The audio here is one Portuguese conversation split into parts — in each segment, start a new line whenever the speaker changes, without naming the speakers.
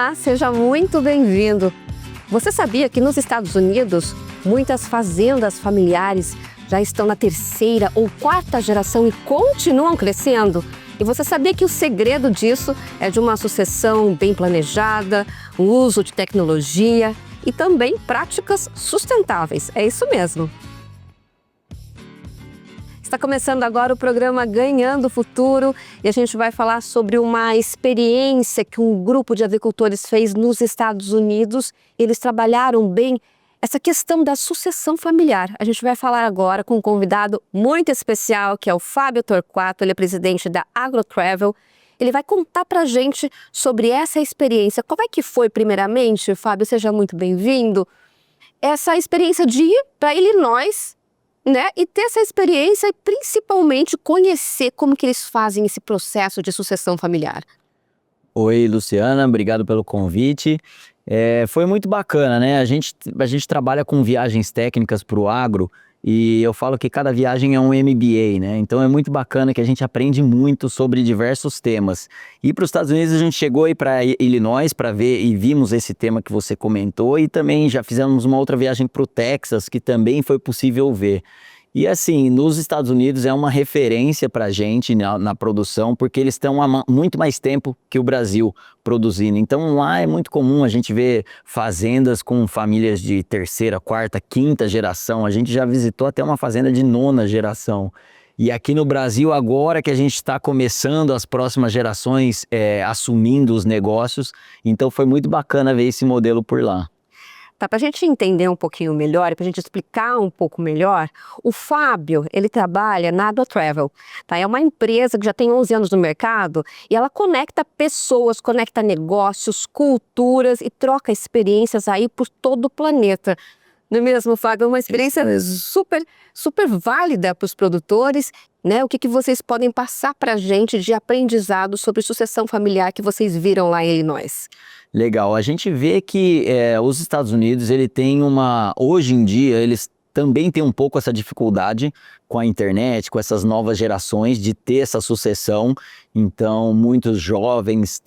Olá, seja muito bem-vindo. Você sabia que nos Estados Unidos, muitas fazendas familiares já estão na terceira ou quarta geração e continuam crescendo? E você sabia que o segredo disso é de uma sucessão bem planejada, o uso de tecnologia e também práticas sustentáveis? É isso mesmo. Está começando agora o programa Ganhando o Futuro e a gente vai falar sobre uma experiência que um grupo de agricultores fez nos Estados Unidos. Eles trabalharam bem essa questão da sucessão familiar. A gente vai falar agora com um convidado muito especial, que é o Fábio Torquato, ele é presidente da AgroTravel. Ele vai contar pra gente sobre essa experiência. Como é que foi, primeiramente, Fábio? Seja muito bem-vindo. Essa experiência de ir para Illinois, né? E ter essa experiência e principalmente conhecer como que eles fazem esse processo de sucessão familiar.
Oi, Luciana, obrigado pelo convite. Foi muito bacana, né? A gente trabalha com viagens técnicas para o agro e eu falo que cada viagem é um MBA, né? Então é muito bacana que a gente aprende muito sobre diversos temas. E para os Estados Unidos a gente chegou aí para Illinois para ver e vimos esse tema que você comentou e também já fizemos uma outra viagem para o Texas que também foi possível ver. E assim, nos Estados Unidos é uma referência para a gente na produção, porque eles estão há muito mais tempo que o Brasil produzindo. Então lá é muito comum a gente ver fazendas com famílias de terceira, quarta, quinta geração. A gente já visitou até uma fazenda de nona geração. E aqui no Brasil, agora que a gente está começando as próximas gerações assumindo os negócios, então foi muito bacana ver esse modelo por lá.
Tá, para a gente entender um pouquinho melhor, para a gente explicar um pouco melhor, o Fábio, ele trabalha na AgroTravel, tá? É uma empresa que já tem 11 anos no mercado e ela conecta pessoas, conecta negócios, culturas e troca experiências aí por todo o planeta. Não é mesmo, Fábio? É uma experiência super válida para os produtores, né? O que vocês podem passar para a gente de aprendizado sobre sucessão familiar que vocês viram lá em Illinois?
Legal, a gente vê que os Estados Unidos, hoje em dia, eles também têm um pouco essa dificuldade com a internet, com essas novas gerações de ter essa sucessão. Então, muitos jovens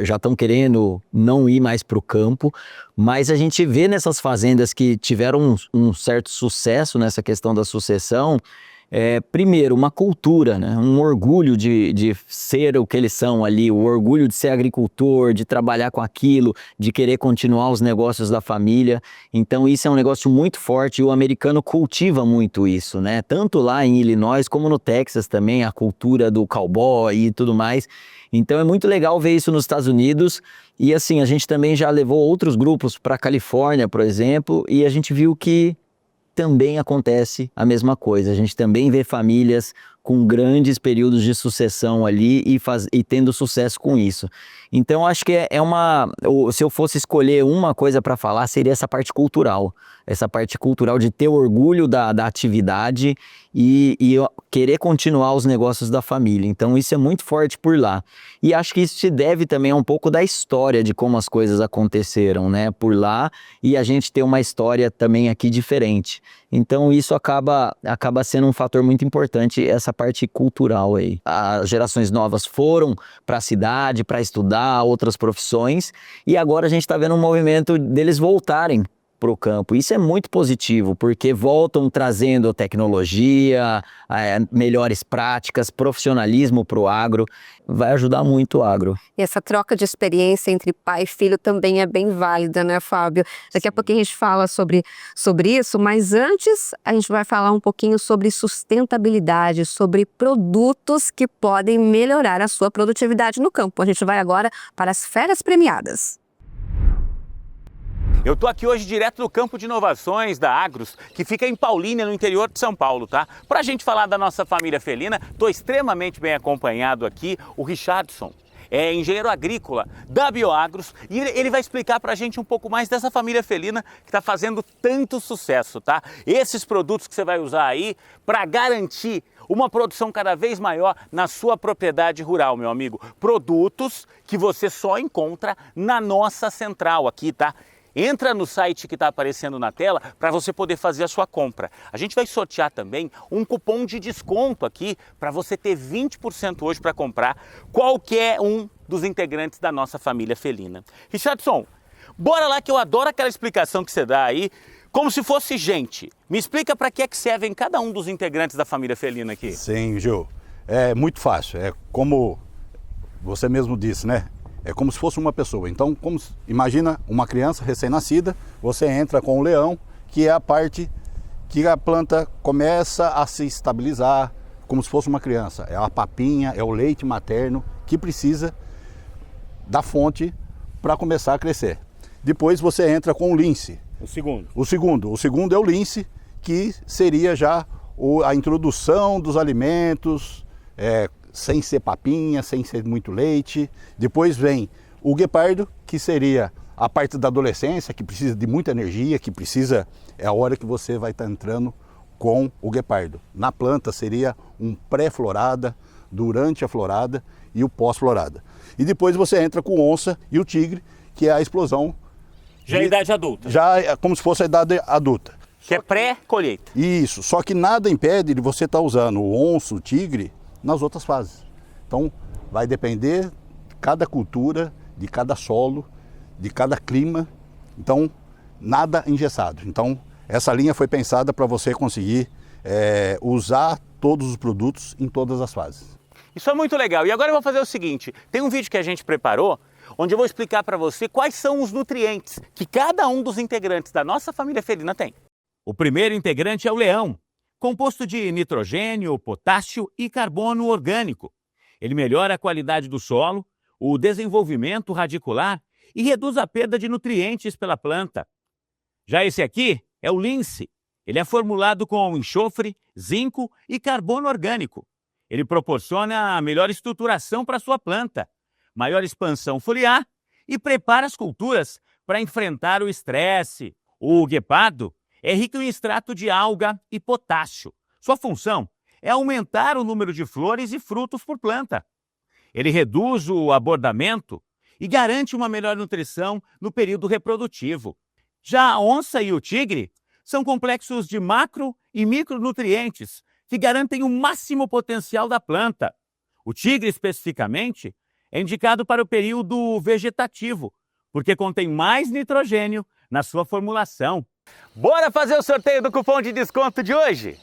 já estão querendo não ir mais para o campo, mas a gente vê nessas fazendas que tiveram um certo sucesso nessa questão da sucessão, primeiro, uma cultura, né? Um orgulho de ser o que eles são ali, o orgulho de ser agricultor, de trabalhar com aquilo, de querer continuar os negócios da família. Então isso é um negócio muito forte e o americano cultiva muito isso, né? Tanto lá em Illinois como no Texas também, a cultura do cowboy e tudo mais. Então é muito legal ver isso nos Estados Unidos e assim, a gente também já levou outros grupos para a Califórnia, por exemplo, e a gente viu que também acontece a mesma coisa. A gente também vê famílias com grandes períodos de sucessão ali e tendo sucesso com isso. Então, acho que se eu fosse escolher uma coisa para falar, seria essa parte cultural. Essa parte cultural de ter orgulho da atividade e querer continuar os negócios da família. Então, isso é muito forte por lá. E acho que isso se deve também a um pouco da história de como as coisas aconteceram, né, por lá, e a gente ter uma história também aqui diferente. Então, isso acaba sendo um fator muito importante, essa parte cultural aí. As gerações novas foram para a cidade para estudar outras profissões e agora a gente está vendo um movimento deles voltarem para o campo. Isso é muito positivo, porque voltam trazendo tecnologia, melhores práticas, profissionalismo para o agro. Vai ajudar muito o agro.
E essa troca de experiência entre pai e filho também é bem válida, né, Fábio? Daqui a pouquinho a gente fala sobre isso, mas antes a gente vai falar um pouquinho sobre sustentabilidade, sobre produtos que podem melhorar a sua produtividade no campo. A gente vai agora para as férias premiadas.
Eu tô aqui hoje direto do campo de inovações da Agros, que fica em Paulínia, no interior de São Paulo, tá? Pra gente falar da nossa família felina, tô extremamente bem acompanhado aqui, o Richardson. É engenheiro agrícola da Bioagros e ele vai explicar pra gente um pouco mais dessa família felina que tá fazendo tanto sucesso, tá? Esses produtos que você vai usar aí para garantir uma produção cada vez maior na sua propriedade rural, meu amigo. Produtos que você só encontra na nossa central aqui, tá? entra no site que está aparecendo na tela para você poder fazer a sua compra. A gente vai sortear também um cupom de desconto aqui para você ter 20% hoje para comprar qualquer um dos integrantes da nossa família felina. Richardson, bora lá que eu adoro aquela explicação que você dá aí, como se fosse gente. Me explica para que é que servem cada um dos integrantes da família felina aqui.
Sim, Gil. É muito fácil. É como você mesmo disse, né? É como se fosse uma pessoa. Então, imagina uma criança recém-nascida, você entra com o leão, que é a parte que a planta começa a se estabilizar, como se fosse uma criança. É a papinha, é o leite materno que precisa da fonte para começar a crescer. Depois você entra com o lince.
O segundo.
O segundo é o lince, que seria já a introdução dos alimentos, sem ser papinha, sem ser muito leite. Depois vem o guepardo, que seria a parte da adolescência, que precisa de muita energia, é a hora que você vai estar entrando com o guepardo. Na planta seria um pré-florada, durante a florada e o pós-florada. E depois você entra com o onça e o tigre, que é a explosão.
Já é a idade adulta.
Já é como se fosse a idade adulta.
Que é pré-colheita.
Isso, só que nada impede de você estar usando o onço, o tigre, nas outras fases. Então, vai depender de cada cultura, de cada solo, de cada clima. Então, nada engessado. Então, essa linha foi pensada para você conseguir usar todos os produtos em todas as fases.
Isso é muito legal. E agora eu vou fazer o seguinte, tem um vídeo que a gente preparou, onde eu vou explicar para você quais são os nutrientes que cada um dos integrantes da nossa família felina tem. O primeiro integrante é o leão, composto de nitrogênio, potássio e carbono orgânico. Ele melhora a qualidade do solo, o desenvolvimento radicular e reduz a perda de nutrientes pela planta. Já esse aqui é o lince. Ele é formulado com enxofre, zinco e carbono orgânico. Ele proporciona a melhor estruturação para a sua planta, maior expansão foliar e prepara as culturas para enfrentar o estresse. O guepardo é rico em extrato de alga e potássio. Sua função é aumentar o número de flores e frutos por planta. Ele reduz o abordamento e garante uma melhor nutrição no período reprodutivo. Já a onça e o tigre são complexos de macro e micronutrientes que garantem o máximo potencial da planta. O tigre, especificamente, é indicado para o período vegetativo, porque contém mais nitrogênio na sua formulação. Bora fazer o sorteio do cupom de desconto de hoje?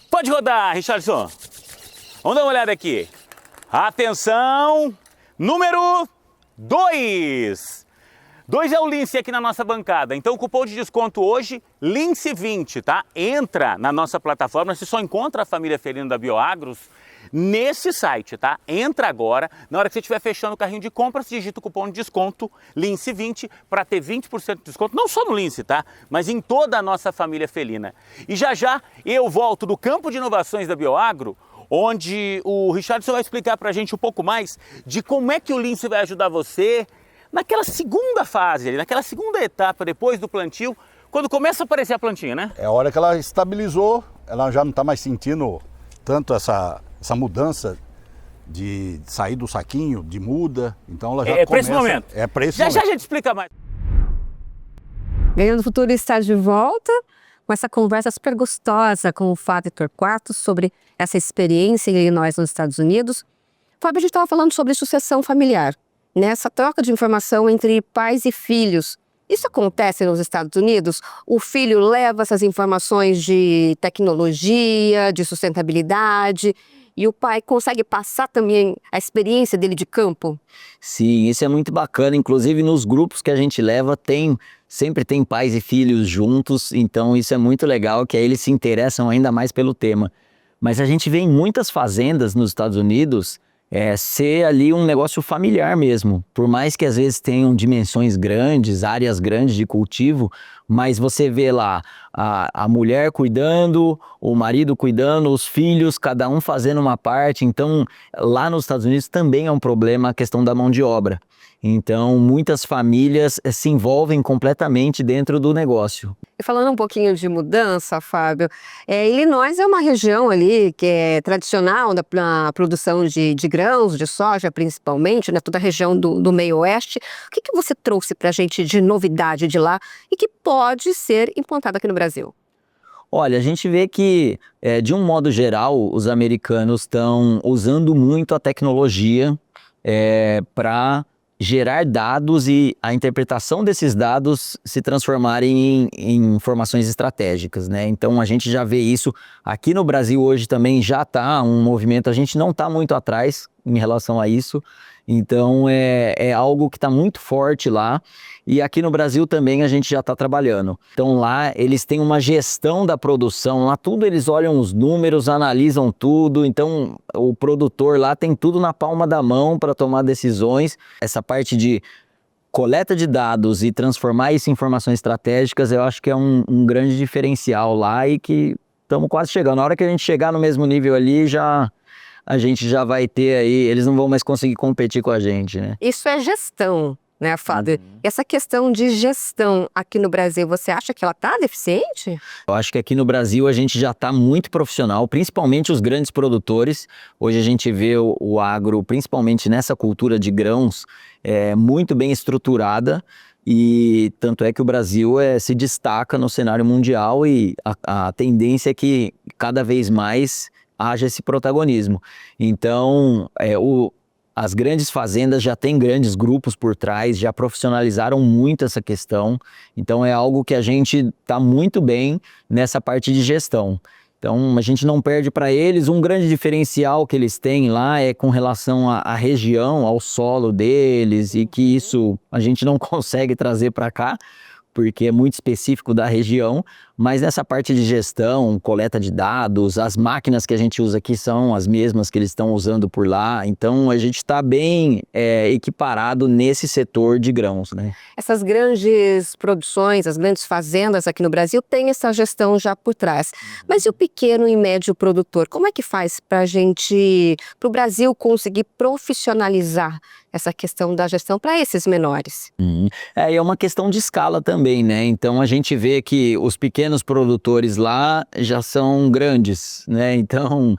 Pode rodar, Richardson. Vamos dar uma olhada aqui. Atenção! Número 2. 2 é o Lince aqui na nossa bancada. Então o cupom de desconto hoje, Lince20, tá? Entra na nossa plataforma, você só encontra a família felina da Bioagros nesse site, tá? Entra agora, na hora que você estiver fechando o carrinho de compras, digita o cupom de desconto Lince20 para ter 20% de desconto, não só no Lince, tá? Mas em toda a nossa família felina. E já já eu volto do campo de inovações da Bioagro, onde o Richardson vai explicar para a gente um pouco mais de como é que o Lince vai ajudar você naquela segunda fase, naquela segunda etapa depois do plantio, quando começa a aparecer a plantinha, né?
É a hora que ela estabilizou, ela já não está mais sentindo tanto essa mudança de sair do saquinho, de muda, então ela já começa...
É para esse momento.
É para esse
momento. Já
momento.
a gente explica mais.
Ganhando Futuro está de volta com essa conversa super gostosa com o Fábio Torquato sobre essa experiência em Illinois, nos Estados Unidos. Fábio, a gente estava falando sobre sucessão familiar, nessa troca de informação entre pais e filhos. Isso acontece nos Estados Unidos? O filho leva essas informações de tecnologia, de sustentabilidade, e o pai consegue passar também a experiência dele de campo?
Sim, isso é muito bacana. Inclusive nos grupos que a gente leva, sempre tem pais e filhos juntos, então isso é muito legal, que aí eles se interessam ainda mais pelo tema. Mas a gente vê em muitas fazendas nos Estados Unidos ser ali um negócio familiar mesmo. Por mais que às vezes tenham dimensões grandes, áreas grandes de cultivo, mas você vê lá a mulher cuidando, o marido cuidando, os filhos, cada um fazendo uma parte. Então, lá nos Estados Unidos também é um problema a questão da mão de obra. Então, muitas famílias se envolvem completamente dentro do negócio.
E falando um pouquinho de mudança, Fábio, Illinois é uma região ali que é tradicional na produção de grãos, de soja principalmente, né? Toda a região do meio oeste. O que você trouxe para a gente de novidade de lá e que pode ser implantado aqui no Brasil?
Olha, a gente vê que, de um modo geral, os americanos estão usando muito a tecnologia para gerar dados e a interpretação desses dados se transformarem em informações estratégicas, né? Então a gente já vê isso aqui no Brasil hoje também já está um movimento, a gente não está muito atrás em relação a isso, então é algo que está muito forte lá e aqui no Brasil também a gente já está trabalhando. Então lá eles têm uma gestão da produção, lá tudo eles olham os números, analisam tudo, então o produtor lá tem tudo na palma da mão para tomar decisões. Essa parte de coleta de dados e transformar isso em informações estratégicas eu acho que é um grande diferencial lá e que estamos quase chegando. Na hora que a gente chegar no mesmo nível ali, a gente já vai ter aí, eles não vão mais conseguir competir com a gente, né?
Isso é gestão, né, Fábio? Essa questão de gestão aqui no Brasil, você acha que ela está deficiente?
Eu acho que aqui no Brasil a gente já está muito profissional, principalmente os grandes produtores. Hoje a gente vê o agro, principalmente nessa cultura de grãos, muito bem estruturada. E tanto é que o Brasil se destaca no cenário mundial e a tendência é que cada vez mais haja esse protagonismo. Então, as grandes fazendas já têm grandes grupos por trás, já profissionalizaram muito essa questão. Então, é algo que a gente está muito bem nessa parte de gestão. Então, a gente não perde para eles. Um grande diferencial que eles têm lá é com relação à região, ao solo deles, e que isso a gente não consegue trazer para cá, porque é muito específico da região, mas nessa parte de gestão, coleta de dados, as máquinas que a gente usa aqui são as mesmas que eles estão usando por lá, então a gente está bem equiparado nesse setor de grãos, né?
Essas grandes produções, as grandes fazendas aqui no Brasil têm essa gestão já por trás, mas e o pequeno e médio produtor? Como é que faz para o Brasil conseguir profissionalizar essa questão da gestão para esses menores?
É uma questão de escala também, né? Então a gente vê que os pequenos produtores lá já são grandes, né? Então,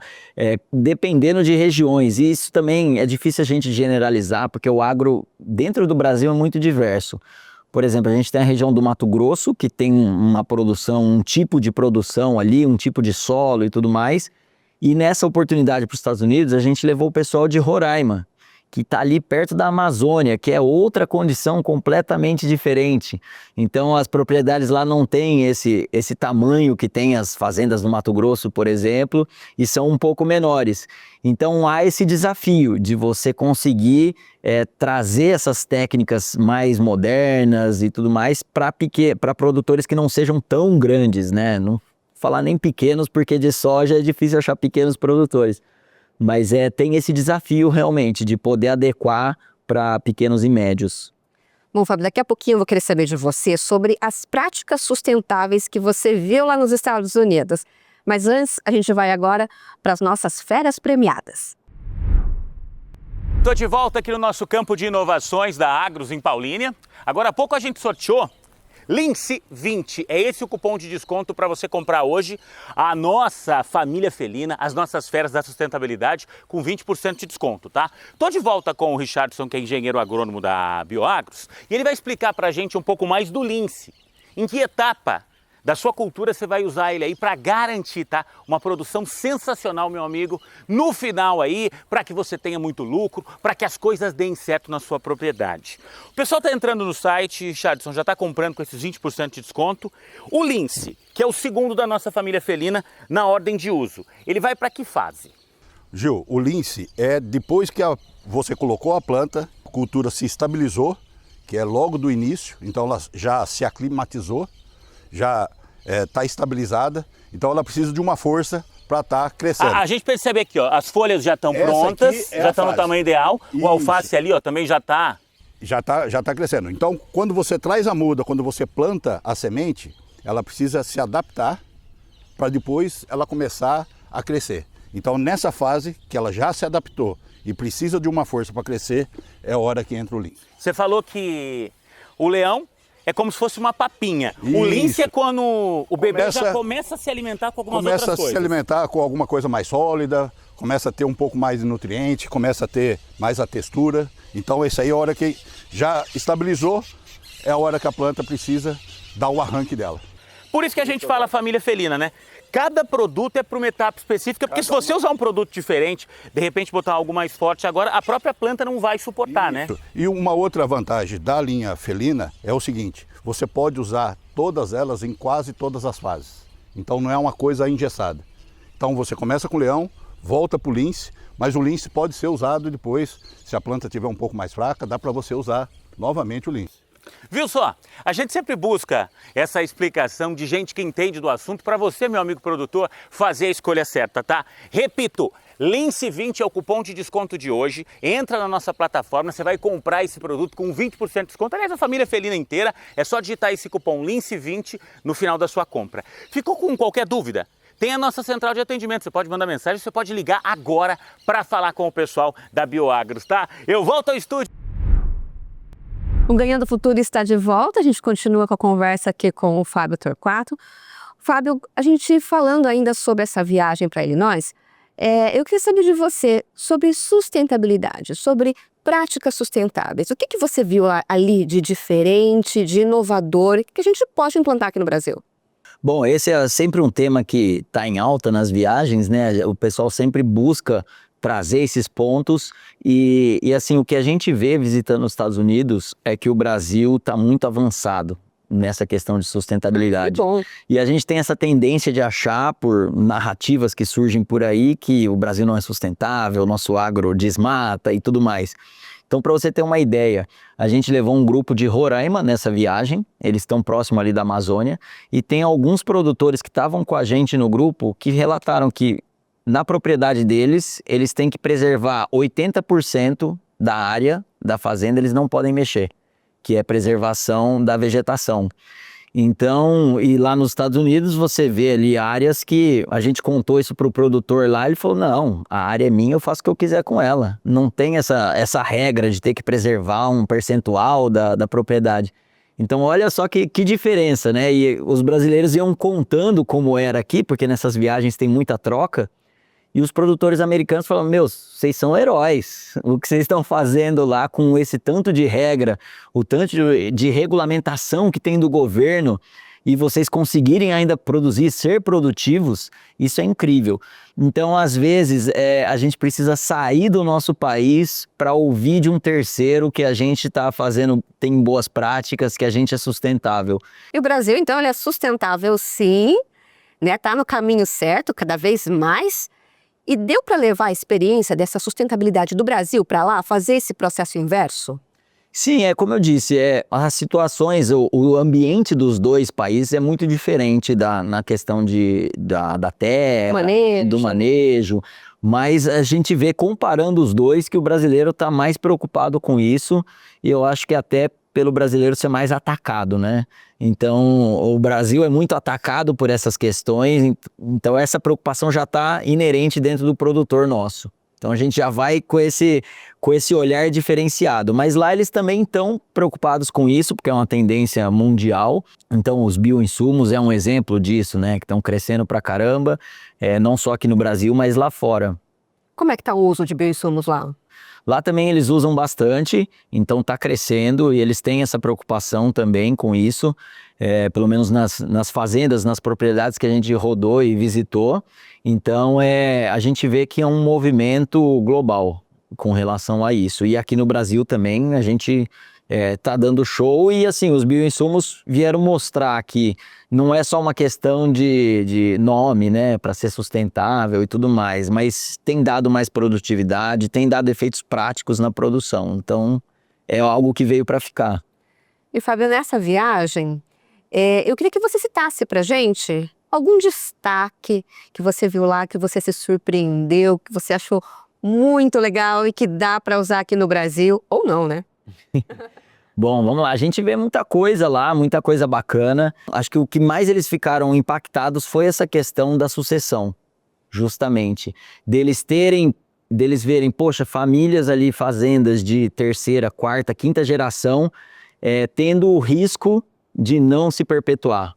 dependendo de regiões, e isso também é difícil a gente generalizar, porque o agro dentro do Brasil é muito diverso. Por exemplo, a gente tem a região do Mato Grosso, que tem uma produção, um tipo de produção ali, um tipo de solo e tudo mais. E nessa oportunidade para os Estados Unidos, a gente levou o pessoal de Roraima, que está ali perto da Amazônia, que é outra condição completamente diferente. Então as propriedades lá não têm esse tamanho que tem as fazendas no Mato Grosso, por exemplo, e são um pouco menores. Então há esse desafio de você conseguir trazer essas técnicas mais modernas e tudo mais para produtores que não sejam tão grandes, né? Não falar nem pequenos, porque de soja é difícil achar pequenos produtores. Mas tem esse desafio realmente de poder adequar para pequenos e médios.
Bom, Fábio, daqui a pouquinho eu vou querer saber de você sobre as práticas sustentáveis que você viu lá nos Estados Unidos. Mas antes, a gente vai agora para as nossas férias premiadas.
Estou de volta aqui no nosso campo de inovações da Agrus em Paulínia. Agora há pouco a gente sorteou Lince 20, é esse o cupom de desconto para você comprar hoje a nossa família felina, as nossas feras da sustentabilidade com 20% de desconto, tá? Tô de volta com o Richardson, que é engenheiro agrônomo da Bioagrus, e ele vai explicar para a gente um pouco mais do lince. Em que etapa da sua cultura você vai usar ele aí para garantir, tá? Uma produção sensacional, meu amigo, no final aí, para que você tenha muito lucro, para que as coisas deem certo na sua propriedade. O pessoal tá entrando no site, Richardson, já tá comprando com esses 20% de desconto. O lince, que é o segundo da nossa família felina na ordem de uso, ele vai para que fase?
Gil, o lince é depois que você colocou a planta, a cultura se estabilizou, que é logo do início, então ela já se aclimatizou, já está estabilizada, então ela precisa de uma força para estar crescendo.
A gente percebe aqui, ó, as folhas já estão prontas, já estão no tamanho ideal, o alface ali, ó, também já está...
Já tá crescendo. Então, quando você traz a muda, quando você planta a semente, ela precisa se adaptar para depois ela começar a crescer. Então, nessa fase que ela já se adaptou e precisa de uma força para crescer, é a hora que entra o lince.
Você falou que o leão é como se fosse uma papinha.
Isso.
O lince é quando o bebê já começa a se alimentar com algumas outras coisas.
Começa a se alimentar com alguma coisa mais sólida, começa a ter um pouco mais de nutriente, começa a ter mais a textura. Então essa aí é a hora que já estabilizou, é a hora que a planta precisa dar o arranque dela.
Por isso que a gente fala família felina, né? Cada produto é para uma etapa específica, porque se você usar um produto diferente, de repente botar algo mais forte agora, a própria planta não vai suportar, né?
E uma outra vantagem da linha felina é o seguinte, você pode usar todas elas em quase todas as fases. Então não é uma coisa engessada. Então você começa com o leão, volta para o lince, mas o lince pode ser usado depois, se a planta estiver um pouco mais fraca, dá para você usar novamente o lince.
Viu só? A gente sempre busca essa explicação de gente que entende do assunto para você, meu amigo produtor, fazer a escolha certa, tá? Repito, Lince 20 é o cupom de desconto de hoje. Entra na nossa plataforma, você vai comprar esse produto com 20% de desconto. Aliás, a família felina inteira, é só digitar esse cupom Lince 20 no final da sua compra. Ficou com qualquer dúvida? Tem a nossa central de atendimento, você pode mandar mensagem, você pode ligar agora para falar com o pessoal da Bioagros, tá? Eu volto ao estúdio.
O Ganhando Futuro está de volta, a gente continua com a conversa aqui com o Fábio Torquato. Fábio, a gente falando ainda sobre essa viagem para Illinois, eu queria saber de você sobre sustentabilidade, sobre práticas sustentáveis. O que você viu ali de diferente, de inovador, que a gente pode implantar aqui no Brasil?
Bom, esse é sempre um tema que está em alta nas viagens, né? O pessoal sempre busca trazer esses pontos e assim, o que a gente vê visitando os Estados Unidos é que o Brasil está muito avançado nessa questão de sustentabilidade.
Bom.
E a gente tem essa tendência de achar, por narrativas que surgem por aí, que o Brasil não é sustentável, o nosso agro desmata e tudo mais. Então, para você ter uma ideia, a gente levou um grupo de Roraima nessa viagem, eles estão próximos ali da Amazônia, e tem alguns produtores que estavam com a gente no grupo que relataram que na propriedade deles, eles têm que preservar 80% da área da fazenda, eles não podem mexer, que é preservação da vegetação. Então, e lá nos Estados Unidos você vê ali áreas que a gente contou isso para o produtor lá, ele falou, não, a área é minha, eu faço o que eu quiser com ela. Não tem essa regra de ter que preservar um percentual da propriedade. Então, olha só que diferença, né? E os brasileiros iam contando como era aqui, porque nessas viagens tem muita troca, e os produtores americanos falam, vocês são heróis, o que vocês estão fazendo lá com esse tanto de regra, o tanto de regulamentação que tem do governo, e vocês conseguirem ainda produzir, ser produtivos, isso é incrível. Então, às vezes, a gente precisa sair do nosso país para ouvir de um terceiro que a gente está fazendo, tem boas práticas, que a gente é sustentável.
E o Brasil, então, ele é sustentável sim, né? Tá no caminho certo, cada vez mais. E deu para levar a experiência dessa sustentabilidade do Brasil para lá, fazer esse processo inverso?
Sim, como eu disse, as situações, o ambiente dos dois países é muito diferente na questão da terra, do manejo, mas a gente vê comparando os dois que o brasileiro está mais preocupado com isso, e eu acho que até pelo brasileiro ser mais atacado, né? Então, o Brasil é muito atacado por essas questões, então essa preocupação já está inerente dentro do produtor nosso. Então a gente já vai com esse olhar diferenciado, mas lá eles também estão preocupados com isso, porque é uma tendência mundial. Então os bioinsumos é um exemplo disso, né? Que estão crescendo pra caramba, não só aqui no Brasil, mas lá fora.
Como é que está o uso de bioinsumos lá?
Lá também eles usam bastante, então está crescendo e eles têm essa preocupação também com isso, pelo menos nas fazendas, nas propriedades que a gente rodou e visitou. Então a gente vê que é um movimento global com relação a isso. E aqui no Brasil também a gente tá dando show e assim, os bioinsumos vieram mostrar que não é só uma questão de nome, né, para ser sustentável e tudo mais, mas tem dado mais produtividade, tem dado efeitos práticos na produção, então é algo que veio para ficar.
E Fábio, nessa viagem, eu queria que você citasse pra gente algum destaque que você viu lá, que você se surpreendeu, que você achou muito legal e que dá para usar aqui no Brasil, ou não, né?
Bom, vamos lá, a gente vê muita coisa lá, muita coisa bacana. Acho que o que mais eles ficaram impactados foi essa questão da sucessão, justamente. Deles terem deles verem, poxa, famílias ali, fazendas de terceira, quarta, quinta geração, tendo o risco de não se perpetuar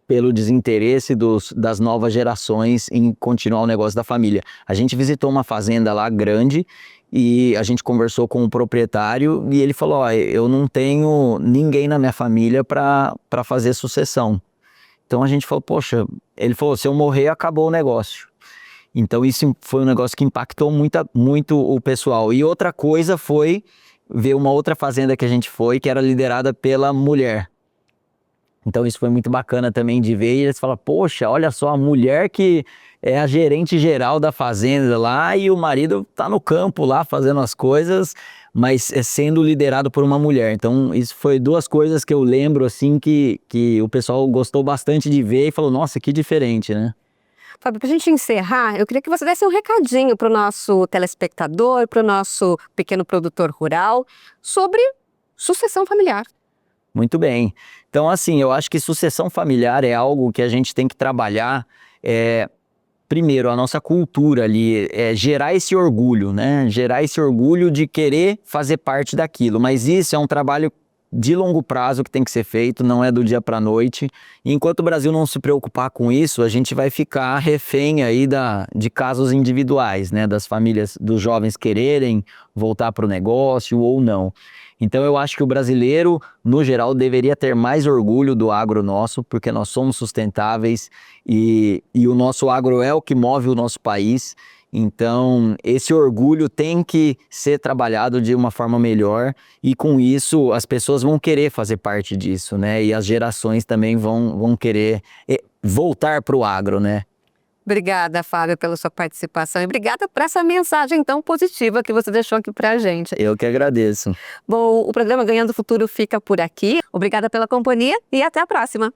pelo desinteresse das novas gerações em continuar o negócio da família. A gente visitou uma fazenda lá grande e a gente conversou com o proprietário e ele falou, ó, eu não tenho ninguém na minha família para fazer sucessão. Então a gente falou, poxa, ele falou, se eu morrer, acabou o negócio. Então isso foi um negócio que impactou muito o pessoal. E outra coisa foi ver uma outra fazenda que a gente foi, que era liderada pela mulher. Então isso foi muito bacana também de ver, e eles falam, poxa, olha só, a mulher que é a gerente geral da fazenda lá e o marido tá no campo lá fazendo as coisas, mas sendo liderado por uma mulher. Então isso foi duas coisas que eu lembro assim que o pessoal gostou bastante de ver e falou, nossa, que diferente, né?
Fábio, para a gente encerrar, eu queria que você desse um recadinho para o nosso telespectador, para o nosso pequeno produtor rural, sobre sucessão familiar.
Muito bem. Então, assim, eu acho que sucessão familiar é algo que a gente tem que trabalhar, primeiro, a nossa cultura ali, gerar esse orgulho, né? Gerar esse orgulho de querer fazer parte daquilo. Mas isso é um trabalho de longo prazo que tem que ser feito, não é do dia para a noite. E enquanto o Brasil não se preocupar com isso, a gente vai ficar refém aí de casos individuais, né? Das famílias, dos jovens quererem voltar para o negócio ou não. Então eu acho que o brasileiro, no geral, deveria ter mais orgulho do agro nosso, porque nós somos sustentáveis e o nosso agro é o que move o nosso país. Então esse orgulho tem que ser trabalhado de uma forma melhor e com isso as pessoas vão querer fazer parte disso, né? E as gerações também vão querer voltar para o agro, né?
Obrigada, Fábio, pela sua participação e obrigada por essa mensagem tão positiva que você deixou aqui pra gente.
Eu que agradeço.
Bom, o programa Ganhando o Futuro fica por aqui. Obrigada pela companhia e até a próxima.